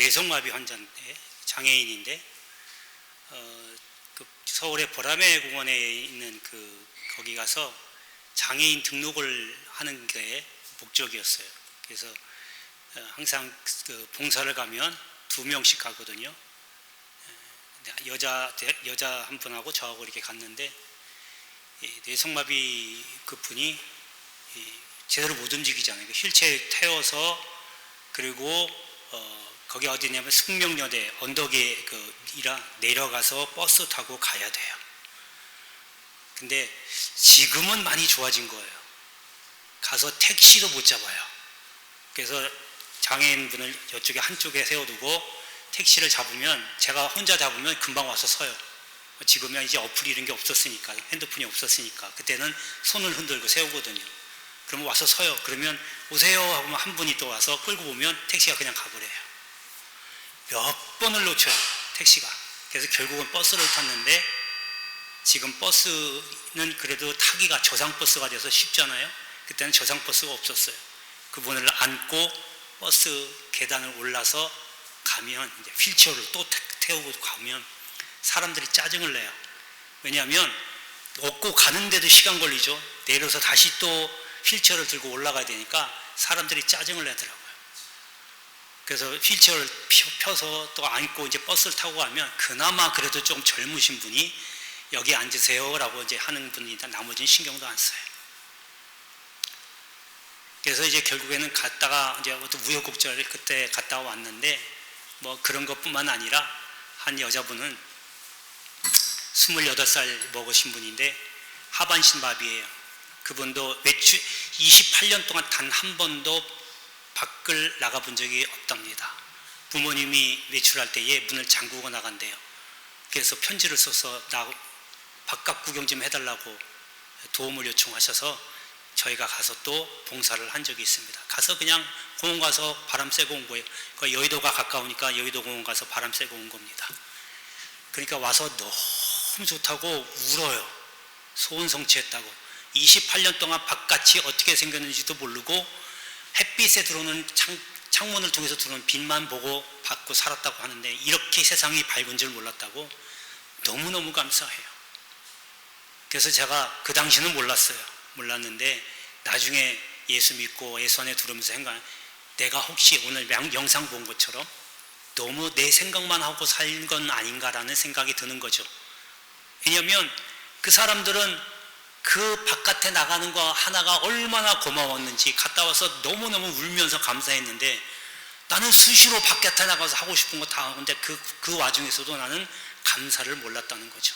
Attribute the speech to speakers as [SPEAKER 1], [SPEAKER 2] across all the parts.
[SPEAKER 1] 뇌성마비 환자인데, 장애인인데, 그 서울의 보라매 공원에 있는 거기 가서 장애인 등록을 하는 게 목적이었어요. 그래서 항상 그 봉사를 가면 2명씩 가거든요. 여자 한 분하고 저하고 이렇게 갔는데, 뇌성마비 그 분이 제대로 못 움직이잖아요. 휠체어에 태워서, 그리고 거기 어디냐면 숙명여대 언덕에 내려가서 버스 타고 가야 돼요. 근데 지금은 많이 좋아진 거예요. 가서 택시도 못 잡아요. 그래서 장애인분을 이쪽에 한쪽에 세워두고 택시를 잡으면, 제가 혼자 잡으면 금방 와서 서요. 지금은 이제 어플 이런 게 없었으니까, 핸드폰이 없었으니까 그때는 손을 흔들고 세우거든요. 그러면 와서 서요. 그러면 오세요 하고 한 분이 또 와서 끌고 보면 택시가 그냥 가버려요. 몇 번을 놓쳐요, 택시가. 그래서 결국은 버스를 탔는데, 지금 버스는 그래도 타기가 저상버스가 돼서 쉽잖아요. 그때는 저상버스가 없었어요. 그분을 안고 버스 계단을 올라서 가면, 이제 휠체어를 또 태우고 가면 사람들이 짜증을 내요. 왜냐하면 업고 가는데도 시간 걸리죠. 내려서 다시 또 휠체어를 들고 올라가야 되니까 사람들이 짜증을 내더라고요. 그래서 휠체어를 펴서 또 안고 이제 버스를 타고 가면, 그나마 그래도 좀 젊으신 분이 여기 앉으세요 라고 이제 하는 분이다. 나머지는 신경도 안 써요. 그래서 이제 결국에는 갔다가 이제 우여곡절 그때 갔다 왔는데, 뭐 그런 것뿐만 아니라 한 여자분은 28살 먹으신 분인데 하반신마비예요. 그분도 28년 동안 단 한 번도 밖을 나가본 적이 없답니다. 부모님이 외출할 때에 문을 잠그고 나간대요. 그래서 편지를 써서 바깥 구경 좀 해달라고 도움을 요청하셔서 저희가 가서 또 봉사를 한 적이 있습니다. 가서 그냥 공원 가서 바람 쐬고 온 거예요. 여의도가 가까우니까 여의도 공원 가서 바람 쐬고 온 겁니다. 그러니까 와서 너무 좋다고 울어요. 소원성취했다고. 28년 동안 바깥이 어떻게 생겼는지도 모르고 햇빛에 들어오는 창문을 통해서 들어오는 빛만 보고 받고 살았다고 하는데, 이렇게 세상이 밝은 줄 몰랐다고 너무너무 감사해요. 그래서 제가 그 당시는 몰랐는데 나중에 예수 믿고 예수 안에 들어오면서 내가 혹시 오늘 영상 본 것처럼 너무 내 생각만 하고 살 건 아닌가라는 생각이 드는 거죠. 왜냐하면 그 사람들은 그 바깥에 나가는 거 하나가 얼마나 고마웠는지, 갔다 와서 너무너무 울면서 감사했는데, 나는 수시로 바깥에 나가서 하고 싶은 거 다 하는데 그 와중에서도 나는 감사를 몰랐다는 거죠.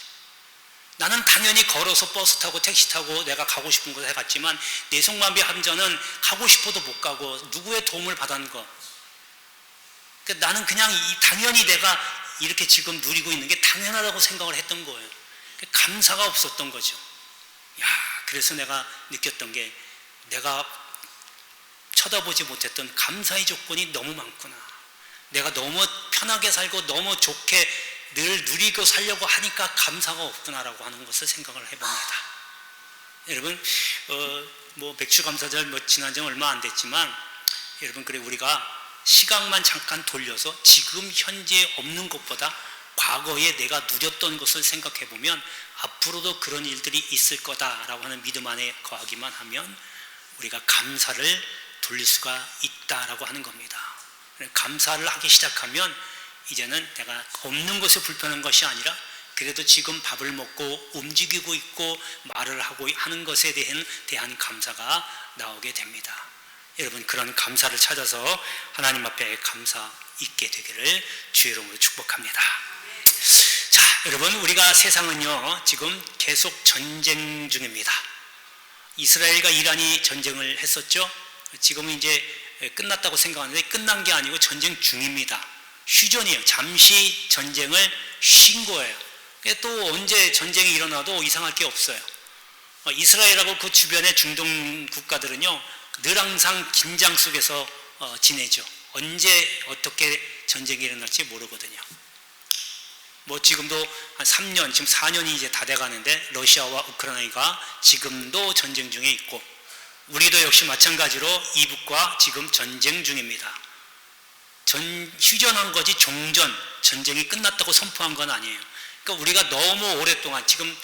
[SPEAKER 1] 나는 당연히 걸어서 버스 타고 택시 타고 내가 가고 싶은 곳에 갔지만, 뇌성마비 환자는 가고 싶어도 못 가고 누구의 도움을 받은 거. 그러니까 나는 그냥 당연히 내가 이렇게 지금 누리고 있는 게 당연하다고 생각을 했던 거예요. 감사가 없었던 거죠. 그래서 내가 느꼈던 게, 내가 쳐다보지 못했던 감사의 조건이 너무 많구나. 내가 너무 편하게 살고 너무 좋게 늘 누리고 살려고 하니까 감사가 없구나라고 하는 것을 생각을 해봅니다. 여러분, 맥주 감사절 지난 지 얼마 안 됐지만, 여러분, 그래 우리가 시각만 잠깐 돌려서 지금 현재 없는 것보다 과거에 내가 누렸던 것을 생각해 보면 앞으로도 그런 일들이 있을 거다라고 하는 믿음 안에 거하기만 하면 우리가 감사를 돌릴 수가 있다라고 하는 겁니다. 감사를 하기 시작하면 이제는 내가 없는 것에 불편한 것이 아니라, 그래도 지금 밥을 먹고 움직이고 있고 말을 하고 하는 것에 대한 감사가 나오게 됩니다. 여러분, 그런 감사를 찾아서 하나님 앞에 감사 있게 되기를 주의 이름으로 축복합니다. 자, 여러분, 우리가 세상은요 지금 계속 전쟁 중입니다. 이스라엘과 이란이 전쟁을 했었죠. 지금은 이제 끝났다고 생각하는데 끝난 게 아니고 전쟁 중입니다. 휴전이에요. 잠시 전쟁을 쉰 거예요. 또 언제 전쟁이 일어나도 이상할 게 없어요. 이스라엘하고 그 주변의 중동 국가들은요 늘 항상 긴장 속에서 지내죠. 언제 어떻게 전쟁이 일어날지 모르거든요. 뭐 지금도 한 3년, 지금 4년이 이제 다 돼가는데 러시아와 우크라이나가 지금도 전쟁 중에 있고, 우리도 역시 마찬가지로 이북과 지금 전쟁 중입니다. 휴전한 거지 종전, 전쟁이 끝났다고 선포한 건 아니에요. 그러니까 우리가 너무 오랫동안, 지금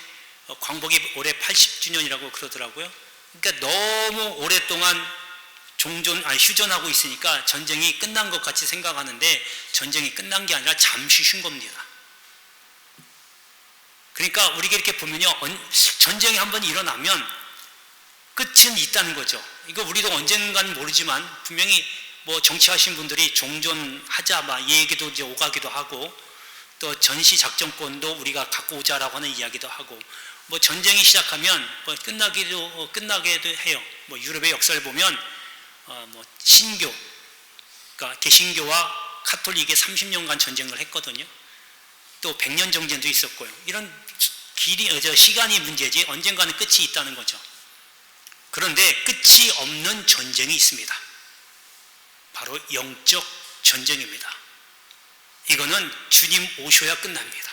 [SPEAKER 1] 광복이 올해 80주년이라고 그러더라고요. 그러니까 너무 오랫동안 휴전하고 있으니까 전쟁이 끝난 것 같이 생각하는데 전쟁이 끝난 게 아니라 잠시 쉰 겁니다. 그러니까 우리가 이렇게 보면요, 전쟁이 한번 일어나면 끝은 있다는 거죠. 이거 우리도 언젠가는 모르지만 분명히 뭐 정치하신 분들이 종전하자 막 이 얘기도 이제 오가기도 하고, 또 전시 작전권도 우리가 갖고 오자라고 하는 이야기도 하고, 뭐 전쟁이 시작하면 뭐 끝나게도 해요. 뭐 유럽의 역사를 보면 뭐 신교, 그러니까 개신교와 카톨릭이 30년간 전쟁을 했거든요. 또 100년 정전도 있었고요. 이런 시간이 문제지 언젠가는 끝이 있다는 거죠. 그런데 끝이 없는 전쟁이 있습니다. 바로 영적 전쟁입니다. 이거는 주님 오셔야 끝납니다.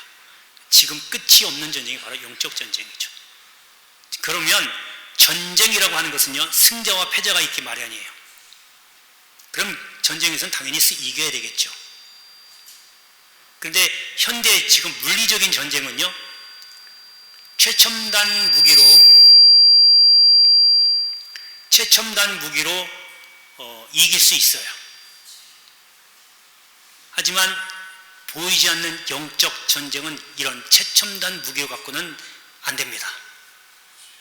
[SPEAKER 1] 지금 끝이 없는 전쟁이 바로 영적 전쟁이죠. 그러면 전쟁이라고 하는 것은요, 승자와 패자가 있기 마련이에요. 그럼 전쟁에서는 당연히 이겨야 되겠죠. 그런데 현대 지금 물리적인 전쟁은요, 최첨단 무기로 이길 수 있어요. 하지만 보이지 않는 영적 전쟁은 이런 최첨단 무기를 갖고는 안 됩니다.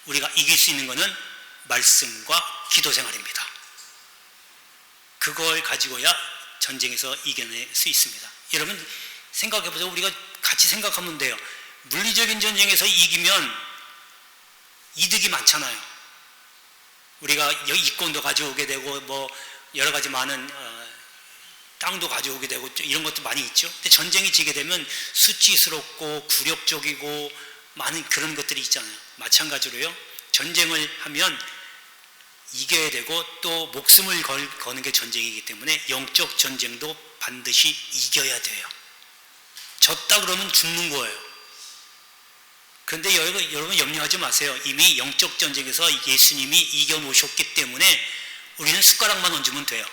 [SPEAKER 1] 우리가 이길 수 있는 것은 말씀과 기도 생활입니다. 그걸 가지고야 전쟁에서 이겨낼 수 있습니다. 여러분 생각해보세요. 우리가 같이 생각하면 돼요. 물리적인 전쟁에서 이기면 이득이 많잖아요. 우리가 이권도 가져오게 되고 뭐 여러 가지 많은 땅도 가져오게 되고 이런 것도 많이 있죠. 근데 전쟁이 지게 되면 수치스럽고 굴욕적이고 많은 그런 것들이 있잖아요. 마찬가지로요, 전쟁을 하면 이겨야 되고 또 목숨을 거는 게 전쟁이기 때문에 영적 전쟁도 반드시 이겨야 돼요. 졌다 그러면 죽는 거예요. 그런데 여러분 염려하지 마세요. 이미 영적 전쟁에서 예수님이 이겨놓으셨기 때문에 우리는 숟가락만 얹으면 돼요.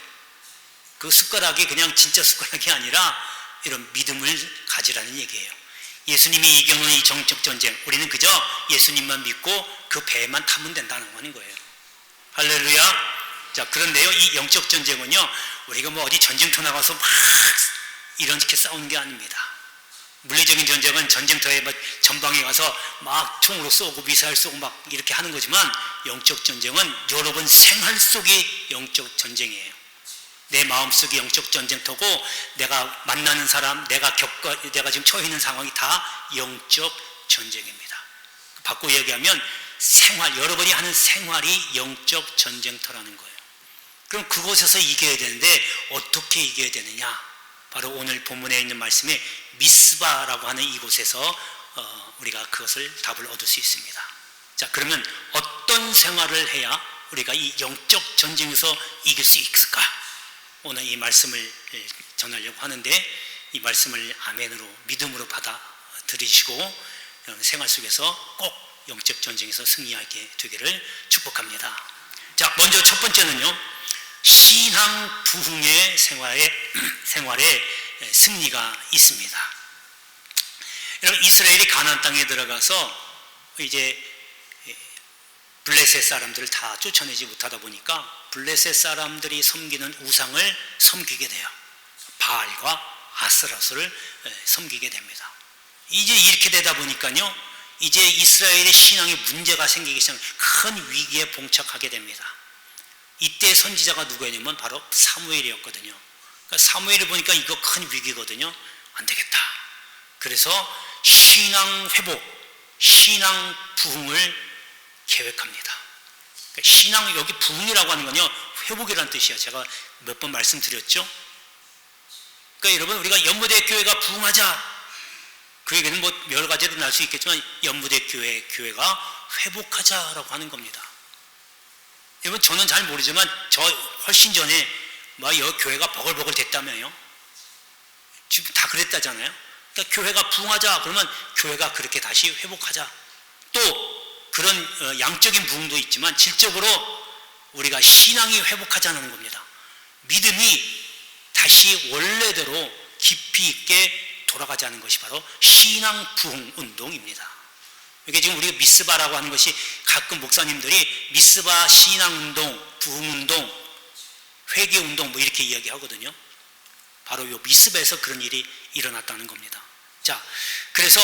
[SPEAKER 1] 그 숟가락이 그냥 진짜 숟가락이 아니라 이런 믿음을 가지라는 얘기예요. 예수님이 이겨놓은 이 영적 전쟁, 우리는 그저 예수님만 믿고 그 배에만 타면 된다는 거예요. 할렐루야. 자, 그런데요, 이 영적 전쟁은요, 우리가 뭐 어디 전쟁터 나가서 막 이렇게 싸우는 게 아닙니다. 물리적인 전쟁은 전쟁터에 전방에 가서 막 총으로 쏘고 미사일 쏘고 막 이렇게 하는 거지만, 영적 전쟁은 여러분 생활 속이 영적 전쟁이에요. 내 마음속이 영적 전쟁터고, 내가 만나는 사람, 내가 지금 처해 있는 상황이 다 영적 전쟁입니다. 바꾸어 얘기하면 여러분이 하는 생활이 영적 전쟁터라는 거예요. 그럼 그곳에서 이겨야 되는데 어떻게 이겨야 되느냐? 바로 오늘 본문에 있는 말씀에 미스바라고 하는 이곳에서 우리가 그것을 답을 얻을 수 있습니다. 자, 그러면 어떤 생활을 해야 우리가 이 영적 전쟁에서 이길 수 있을까? 오늘 이 말씀을 전하려고 하는데, 이 말씀을 아멘으로 믿음으로 받아들이시고 생활 속에서 꼭 영적 전쟁에서 승리하게 되기를 축복합니다. 자, 먼저 첫 번째는요, 신앙 부흥의 생활에 승리가 있습니다. 여러분, 이스라엘이 가나안 땅에 들어가서 이제 블레셋 사람들을 다 쫓아내지 못하다 보니까 블레셋 사람들이 섬기는 우상을 섬기게 돼요. 바알과 아스라스를 섬기게 됩니다. 이제 이렇게 되다 보니까요, 이제 이스라엘의 신앙에 문제가 생기기 시작해서 큰 위기에 봉착하게 됩니다. 이때 선지자가 누구였냐면 바로 사무엘이었거든요. 그러니까 사무엘을 보니까 이거 큰 위기거든요. 안 되겠다. 그래서 신앙 회복, 신앙 부흥을 계획합니다. 그러니까 신앙, 여기 부흥이라고 하는 건요, 회복이라는 뜻이에요. 제가 몇 번 말씀드렸죠. 그러니까 여러분, 우리가 연무대 교회가 부흥하자, 그 얘기는 뭐 여러 가지로 날 수 있겠지만 연무대 교회가 회복하자라고 하는 겁니다. 여러분, 저는 잘 모르지만 저 훨씬 전에 여 교회가 버글버글 됐다며요. 지금 다 그랬다잖아요. 그러니까 교회가 부흥하자 그러면 교회가 그렇게 다시 회복하자. 또 그런 양적인 부흥도 있지만 질적으로 우리가 신앙이 회복하자는 겁니다. 믿음이 다시 원래대로 깊이 있게 돌아가자는 것이 바로 신앙 부흥 운동입니다. 이게 지금 우리가 미스바라고 하는 것이 가끔 목사님들이 미스바 신앙 운동, 부흥 운동, 회개 운동 뭐 이렇게 이야기하거든요. 바로 이 미스바에서 그런 일이 일어났다는 겁니다. 자, 그래서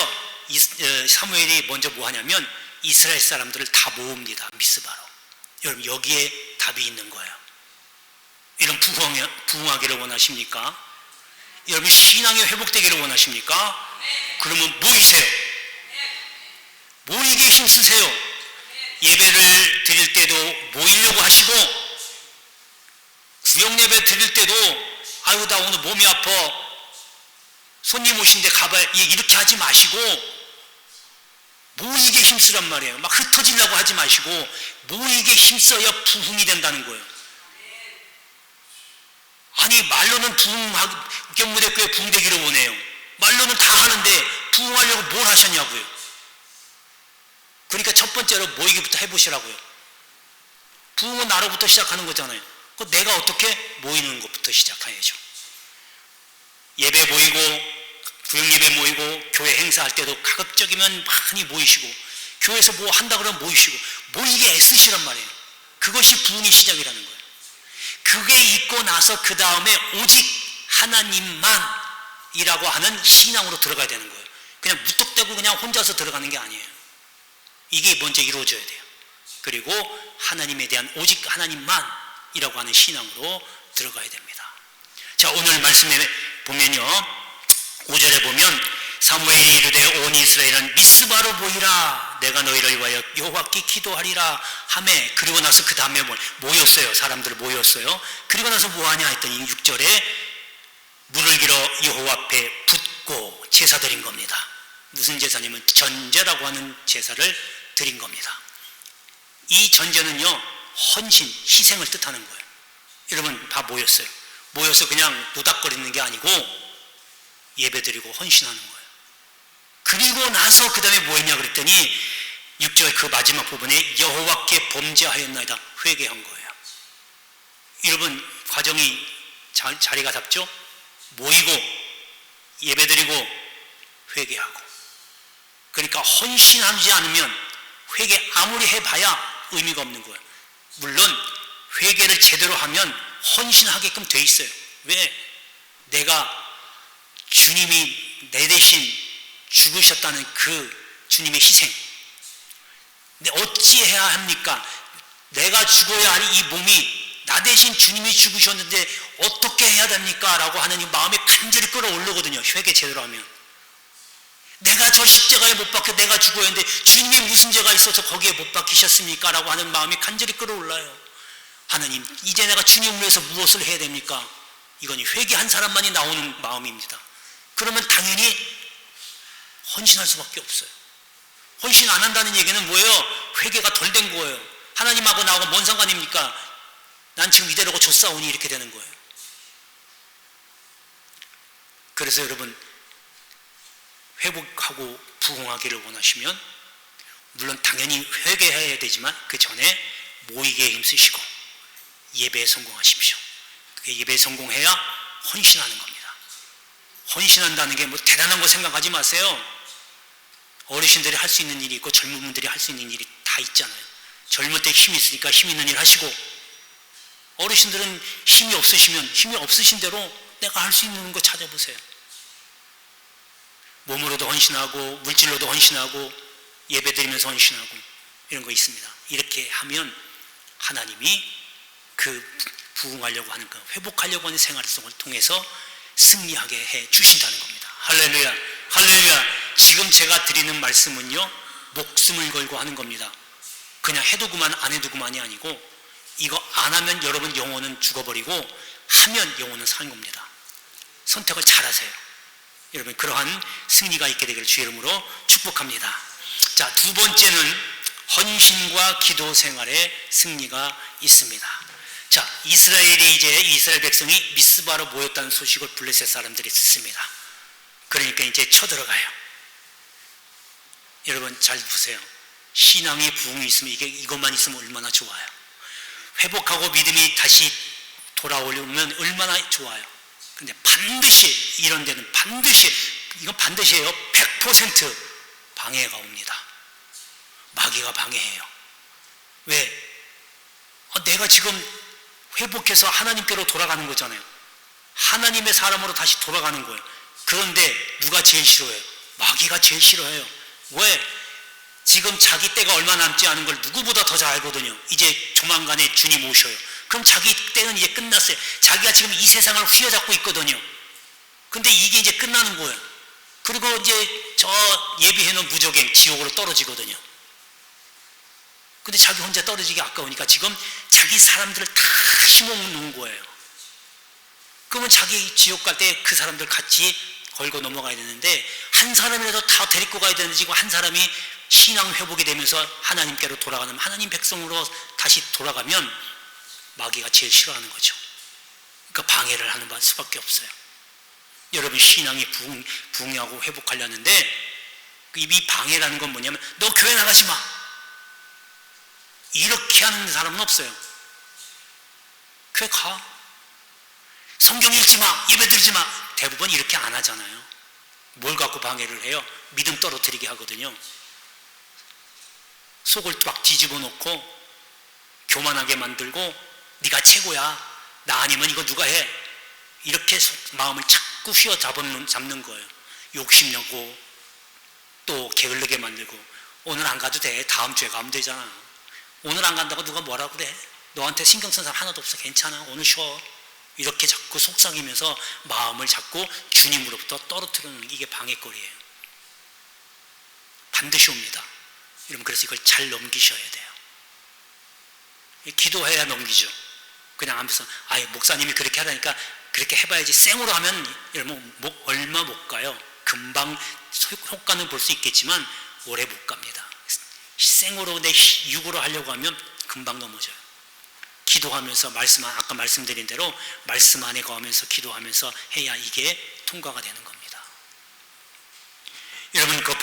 [SPEAKER 1] 사무엘이 먼저 뭐 하냐면 이스라엘 사람들을 다 모읍니다. 미스바로. 여러분 여기에 답이 있는 거예요. 이런 부흥하기를 원하십니까? 여러분 신앙이 회복되기를 원하십니까? 그러면 모이세요. 모이게 힘쓰세요. 예배를 드릴 때도 모이려고 하시고, 구역 예배 드릴 때도 아유 나 오늘 몸이 아파 손님 오신데 가봐야 이렇게 하지 마시고 모이게 힘쓰란 말이에요. 막 흩어지려고 하지 마시고 모이게 힘써야 부흥이 된다는 거예요. 아니 말로는 경무대교회 부흥되기를 원해요. 말로는 다 하는데 부흥하려고 뭘 하셨냐고요. 그러니까 첫 번째로 모이기부터 해보시라고요. 부흥은 나로부터 시작하는 거잖아요. 내가 어떻게 모이는 것부터 시작해야죠. 예배 모이고 구역 예배 모이고 교회 행사할 때도 가급적이면 많이 모이시고 교회에서 뭐 한다 그러면 모이시고 모이게 애쓰시란 말이에요. 그것이 부흥의 시작이라는 거예요. 그게 있고 나서 그 다음에 오직 하나님만 이라고 하는 신앙으로 들어가야 되는 거예요. 그냥 무턱대고 그냥 혼자서 들어가는 게 아니에요. 이게 먼저 이루어져야 돼요. 그리고 하나님에 대한 오직 하나님만 이라고 하는 신앙으로 들어가야 됩니다. 자, 오늘 말씀에 보면요 5절에 보면 사무엘이 이르되 온 이스라엘은 미스바로 모이라 내가 너희를 위하여 여호와께 기도하리라 하매, 그리고 나서 그 다음에 모였어요. 사람들 모였어요. 그리고 나서 뭐하냐 했더니 6절에 물을 길어 여호와 앞에 붓고 제사 드린 겁니다. 무슨 제사냐면 전제라고 하는 제사를 드린 겁니다. 이 전제는요 헌신, 희생을 뜻하는 거예요. 여러분 다 모였어요. 모여서 그냥 노닥거리는 게 아니고 예배드리고 헌신하는 거예요. 그리고 나서 그 다음에 뭐 했냐 그랬더니 6절 그 마지막 부분에 여호와께 범죄하였나이다 회개한 거예요. 여러분 과정이 자리가 잡죠? 모이고 예배드리고 회개하고. 그러니까 헌신하지 않으면 회개 아무리 해봐야 의미가 없는 거예요. 물론 회개를 제대로 하면 헌신하게끔 돼 있어요. 왜? 내가 주님이 내 대신 죽으셨다는 그 주님의 희생. 근데 어찌해야 합니까? 내가 죽어야 할 이 몸이 나 대신 주님이 죽으셨는데 어떻게 해야 됩니까? 라고 하는 이 마음이 간절히 끌어올르거든요. 회개 제대로 하면. 내가 저 십자가에 못 박혀 내가 죽어야 하는데 주님이 무슨 죄가 있어서 거기에 못 박히셨습니까? 라고 하는 마음이 간절히 끌어올라요. 하나님, 이제 내가 주님을 위해서 무엇을 해야 됩니까? 이건 회개한 사람만이 나오는 마음입니다. 그러면 당연히 헌신할 수밖에 없어요. 헌신 안 한다는 얘기는 뭐예요? 회개가 덜 된 거예요. 하나님하고 나하고 뭔 상관입니까? 난 지금 이대로고 줬사오니 이렇게 되는 거예요. 그래서 여러분 회복하고 부흥하기를 원하시면 물론 당연히 회개해야 되지만 그 전에 모이기에 힘쓰시고 예배에 성공하십시오. 그게 예배에 성공해야 헌신하는 겁니다. 헌신한다는 게 뭐 대단한 거 생각하지 마세요. 어르신들이 할 수 있는 일이 있고 젊은 분들이 할 수 있는 일이 다 있잖아요. 젊을 때 힘이 있으니까 힘 있는 일 하시고, 어르신들은 힘이 없으시면 힘이 없으신 대로 내가 할 수 있는 거 찾아보세요. 몸으로도 헌신하고 물질로도 헌신하고 예배드리면서 헌신하고 이런 거 있습니다. 이렇게 하면 하나님이 그 부흥하려고 하는 거, 회복하려고 하는 생활성을 통해서 승리하게 해 주신다는 겁니다. 할렐루야, 할렐루야. 지금 제가 드리는 말씀은요 목숨을 걸고 하는 겁니다. 그냥 해도 그만 안 해도 그만이 아니고, 이거 안 하면 여러분 영혼은 죽어버리고 하면 영혼은 사는 겁니다. 선택을 잘 하세요. 여러분 그러한 승리가 있게 되기를 주의 이름으로 축복합니다. 자, 두 번째는 헌신과 기도 생활에 승리가 있습니다. 자, 이스라엘 백성이 미스바로 모였다는 소식을 블레셋 사람들이 듣습니다. 그러니까 이제 쳐들어가요. 여러분 잘 보세요. 신앙의 부흥이 있으면 이것만 있으면 얼마나 좋아요. 회복하고 믿음이 다시 돌아오려면 얼마나 좋아요. 근데 반드시 이런 데는 반드시, 이건 반드시예요. 100% 방해가 옵니다. 마귀가 방해해요. 왜? 내가 지금 회복해서 하나님께로 돌아가는 거잖아요. 하나님의 사람으로 다시 돌아가는 거예요. 그런데 누가 제일 싫어해요? 마귀가 제일 싫어해요. 왜? 지금 자기 때가 얼마 남지 않은 걸 누구보다 더 잘 알거든요. 이제 조만간에 주님 오셔요. 그럼 자기 때는 이제 끝났어요. 자기가 지금 이 세상을 휘어잡고 있거든요. 근데 이게 이제 끝나는 거예요. 그리고 이제 저 예비해놓은 무적행 지옥으로 떨어지거든요. 근데 자기 혼자 떨어지기 아까우니까 지금 자기 사람들을 다 심어놓은 거예요. 그러면 자기 지옥 갈 때 그 사람들 같이 걸고 넘어가야 되는데, 한 사람이라도 다 데리고 가야 되는데 지금 한 사람이 신앙 회복이 되면서 하나님께로 돌아가는, 하나님 백성으로 다시 돌아가면 마귀가 제일 싫어하는 거죠. 그러니까 방해를 하는 수밖에 없어요. 여러분 신앙이 부흥하고 회복하려는데 이 방해라는 건 뭐냐면, 너 교회 나가지 마, 이렇게 하는 사람은 없어요. 교회 가, 성경 읽지 마, 예배 드리지 마, 대부분 이렇게 안 하잖아요. 뭘 갖고 방해를 해요? 믿음 떨어뜨리게 하거든요. 속을 막 뒤집어 놓고 교만하게 만들고, 네가 최고야, 나 아니면 이거 누가 해, 이렇게 마음을 자꾸 휘어잡는 거예요. 욕심내고 또 게을르게 만들고, 오늘 안 가도 돼, 다음 주에 가면 되잖아, 오늘 안 간다고 누가 뭐라고 그래, 너한테 신경 쓴 사람 하나도 없어, 괜찮아, 오늘 쉬어, 이렇게 자꾸 속삭이면서 마음을 자꾸 주님으로부터 떨어뜨리는, 이게 방해거리예요. 반드시 옵니다. 여러분, 그래서 이걸 잘 넘기셔야 돼요. 기도해야 넘기죠. 그냥 하면서 목사님이 그렇게 하라니까 그렇게 해봐야지, 생으로 하면 여러분 얼마 못 가요. 금방 효과는 볼 수 있겠지만 오래 못 갑니다. 생으로 내 육으로 하려고 하면 금방 넘어져요. 기도하면서 아까 말씀드린 대로 말씀 안에 거하면서 기도하면서 해야 이게 통과가 되는 겁니다. 여러분 그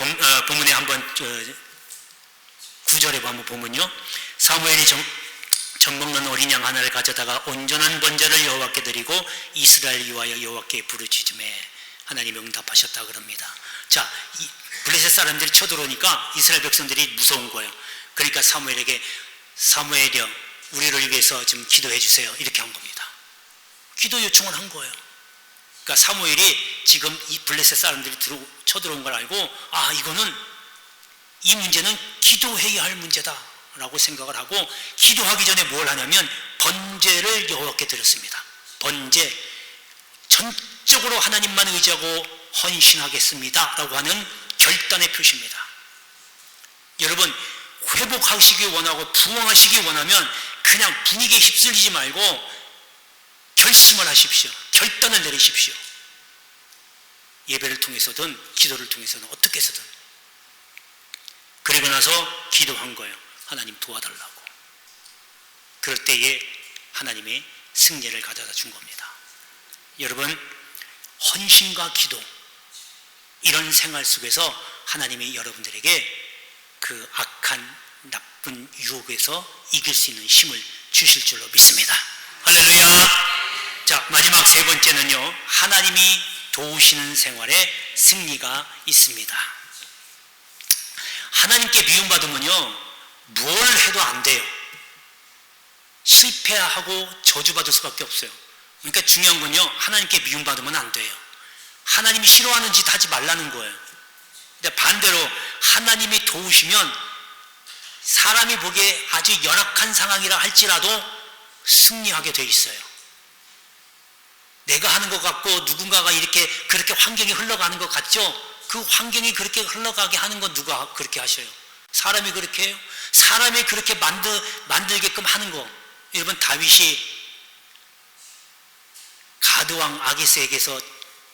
[SPEAKER 1] 본문에 한번 9절에 한번 보면요, 사무엘이 젖먹는 어린 양 하나를 가져다가 온전한 번제를 여호와께 드리고 이스라엘 위하여 여호와께 부르짖음에 하나님이 응답하셨다 그럽니다. 자, 블레셋 사람들이 쳐들어오니까 이스라엘 백성들이 무서운 거예요. 그러니까 사무엘에게, 사무엘이여 우리를 위해서 좀 기도해 주세요, 이렇게 한 겁니다. 기도 요청을 한 거예요. 그러니까 사무엘이 지금 이 블레셋 사람들이 쳐들어온 걸 알고, 이거는, 이 문제는 기도해야 할 문제다 라고 생각을 하고, 기도하기 전에 뭘 하냐면 번제를 여호와께 드렸습니다. 번제, 전적으로 하나님만 의지하고 헌신하겠습니다 라고 하는 결단의 표시입니다. 여러분 회복하시기 원하고 부흥하시기 원하면 그냥 분위기에 휩쓸리지 말고 결심을 하십시오. 결단을 내리십시오. 예배를 통해서든 기도를 통해서든 어떻게 해서든. 그리고 나서 기도한 거예요. 하나님 도와달라고. 그럴 때에 하나님의 승리를 가져다 준 겁니다. 여러분, 헌신과 기도, 이런 생활 속에서 하나님이 여러분들에게 그 악한 나쁜 유혹에서 이길 수 있는 힘을 주실 줄로 믿습니다. 할렐루야. 자, 마지막 세 번째는요, 하나님이 도우시는 생활에 승리가 있습니다. 하나님께 미움받으면요 뭘 해도 안 돼요. 실패하고 저주받을 수밖에 없어요. 그러니까 중요한 건요, 하나님께 미움받으면 안 돼요. 하나님이 싫어하는 짓 하지 말라는 거예요. 근데 반대로 하나님이 도우시면 사람이 보기에 아주 열악한 상황이라 할지라도 승리하게 돼 있어요. 내가 하는 것 같고 누군가가 그렇게 환경이 흘러가는 것 같죠? 그 환경이 그렇게 흘러가게 하는 건 누가 그렇게 하셔요? 사람이 그렇게 해요? 사람이 그렇게 만들게끔 하는 거. 여러분, 다윗이 가드왕 아기스에게서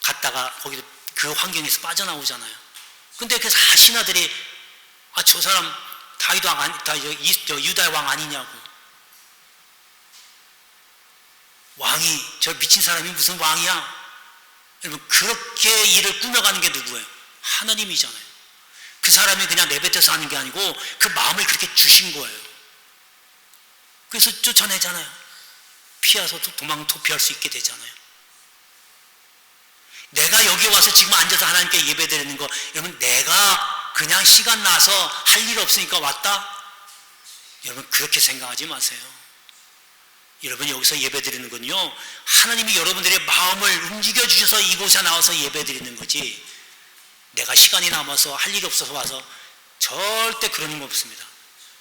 [SPEAKER 1] 갔다가 거기서 그 환경에서 빠져나오잖아요. 근데 그 신하들이 저 사람 다윗 왕 유다의 왕 아니냐고. 왕이, 저 미친 사람이 무슨 왕이야? 여러분, 그렇게 일을 꾸며가는 게 누구예요? 하나님이잖아요. 그 사람이 그냥 내뱉어서 하는 게 아니고 그 마음을 그렇게 주신 거예요. 그래서 쫓아내잖아요. 피해서 도피할 수 있게 되잖아요. 내가 여기 와서 지금 앉아서 하나님께 예배드리는 거, 여러분 내가 그냥 시간 나서 할 일 없으니까 왔다? 여러분 그렇게 생각하지 마세요. 여러분 여기서 예배드리는 건요, 하나님이 여러분들의 마음을 움직여 주셔서 이곳에 나와서 예배드리는 거지, 내가 시간이 남아서 할 일이 없어서 와서, 절대 그런 거 없습니다.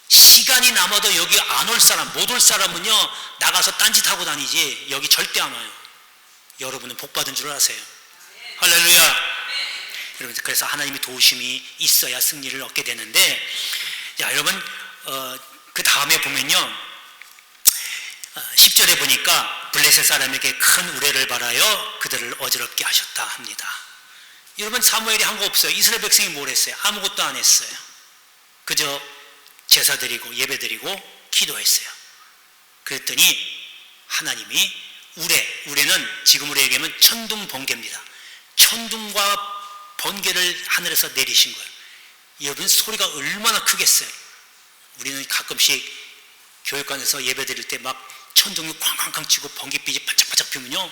[SPEAKER 1] 시간이 남아도 여기 안 올 사람, 못 올 사람은요 나가서 딴짓하고 다니지 여기 절대 안 와요. 여러분은 복 받은 줄 아세요. 할렐루야. 여러분 그래서 하나님의 도우심이 있어야 승리를 얻게 되는데, 자 여러분 그 다음에 보면요 10절에 보니까 블레셋 사람에게 큰 우레를 바라여 그들을 어지럽게 하셨다 합니다. 여러분 사무엘이 한 거 없어요. 이스라엘 백성이 뭘 했어요? 아무것도 안 했어요. 그저 제사 드리고 예배 드리고 기도했어요. 그랬더니 하나님이 우레는 지금으로 얘기하면 천둥 번개입니다. 천둥과 번개를 하늘에서 내리신 거예요. 여러분 소리가 얼마나 크겠어요. 우리는 가끔씩 교육관에서 예배 드릴 때 막 천둥이 쾅쾅쾅 치고 번개빛이 반짝반짝 피면요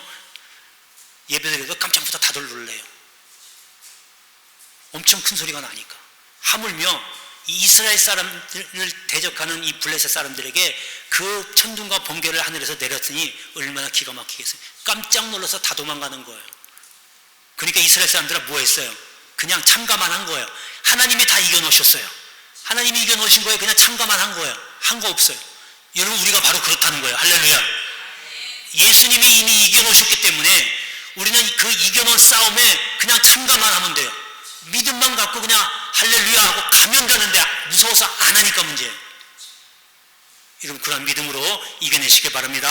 [SPEAKER 1] 예배 드려도 깜짝부터 다들 놀래요. 엄청 큰 소리가 나니까. 하물며 이 이스라엘 사람들을 대적하는 이 블레셋 사람들에게 그 천둥과 번개를 하늘에서 내렸더니 얼마나 기가 막히겠어요. 깜짝 놀라서 다 도망가는 거예요. 그러니까 이스라엘 사람들은 뭐 했어요? 그냥 참가만 한 거예요. 하나님이 다 이겨놓으셨어요. 하나님이 이겨놓으신 거예요. 그냥 참가만 한 거예요. 한 거 없어요. 여러분 우리가 바로 그렇다는 거예요. 할렐루야. 예수님이 이미 이겨놓으셨기 때문에 우리는 그 이겨놓은 싸움에 그냥 참가만 하면 돼요. 믿음만 갖고 그냥 할렐루야 하고 가면 되는데 무서워서 안 하니까 문제예요. 여러분 그런 믿음으로 이겨내시길 바랍니다.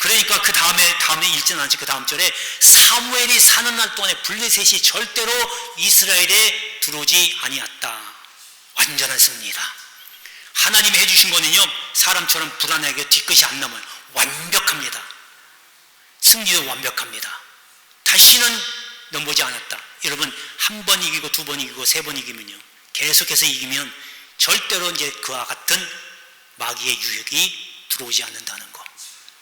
[SPEAKER 1] 그러니까 그 다음에 읽지는 않지, 그 다음 절에 사무엘이 사는 날 동안에 블레셋이 절대로 이스라엘에 들어오지 아니었다. 완전한 승리다. 하나님이 해주신 거는요 사람처럼 불안하게 뒤끝이 안 남아요. 완벽합니다. 승리도 완벽합니다. 다시는 넘보지 않았다. 여러분 한 번 이기고 두 번 이기고 세 번 이기면요 계속해서 이기면 절대로 이제 그와 같은 마귀의 유혹이 들어오지 않는다는 거.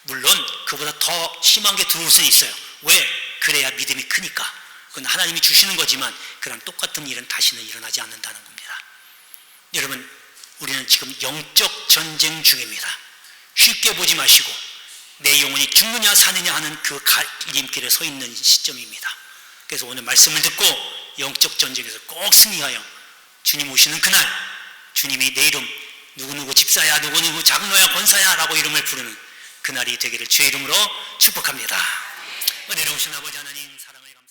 [SPEAKER 1] 물론 그보다 더 심한 게 들어올 수는 있어요. 왜? 그래야 믿음이 크니까. 그건 하나님이 주시는 거지만 그런 똑같은 일은 다시는 일어나지 않는다는 겁니다. 여러분 우리는 지금 영적 전쟁 중입니다. 쉽게 보지 마시고 내 영혼이 죽느냐 사느냐 하는 그 갈림길에 서 있는 시점입니다. 그래서 오늘 말씀을 듣고 영적 전쟁에서 꼭 승리하여 주님 오시는 그날, 주님이 내 이름 누구누구 집사야 누구누구 장로야 권사야 라고 이름을 부르는 그날이 되기를 주의 이름으로 축복합니다. 은혜로우신 아버지 하나님, 사랑을 감사합니다.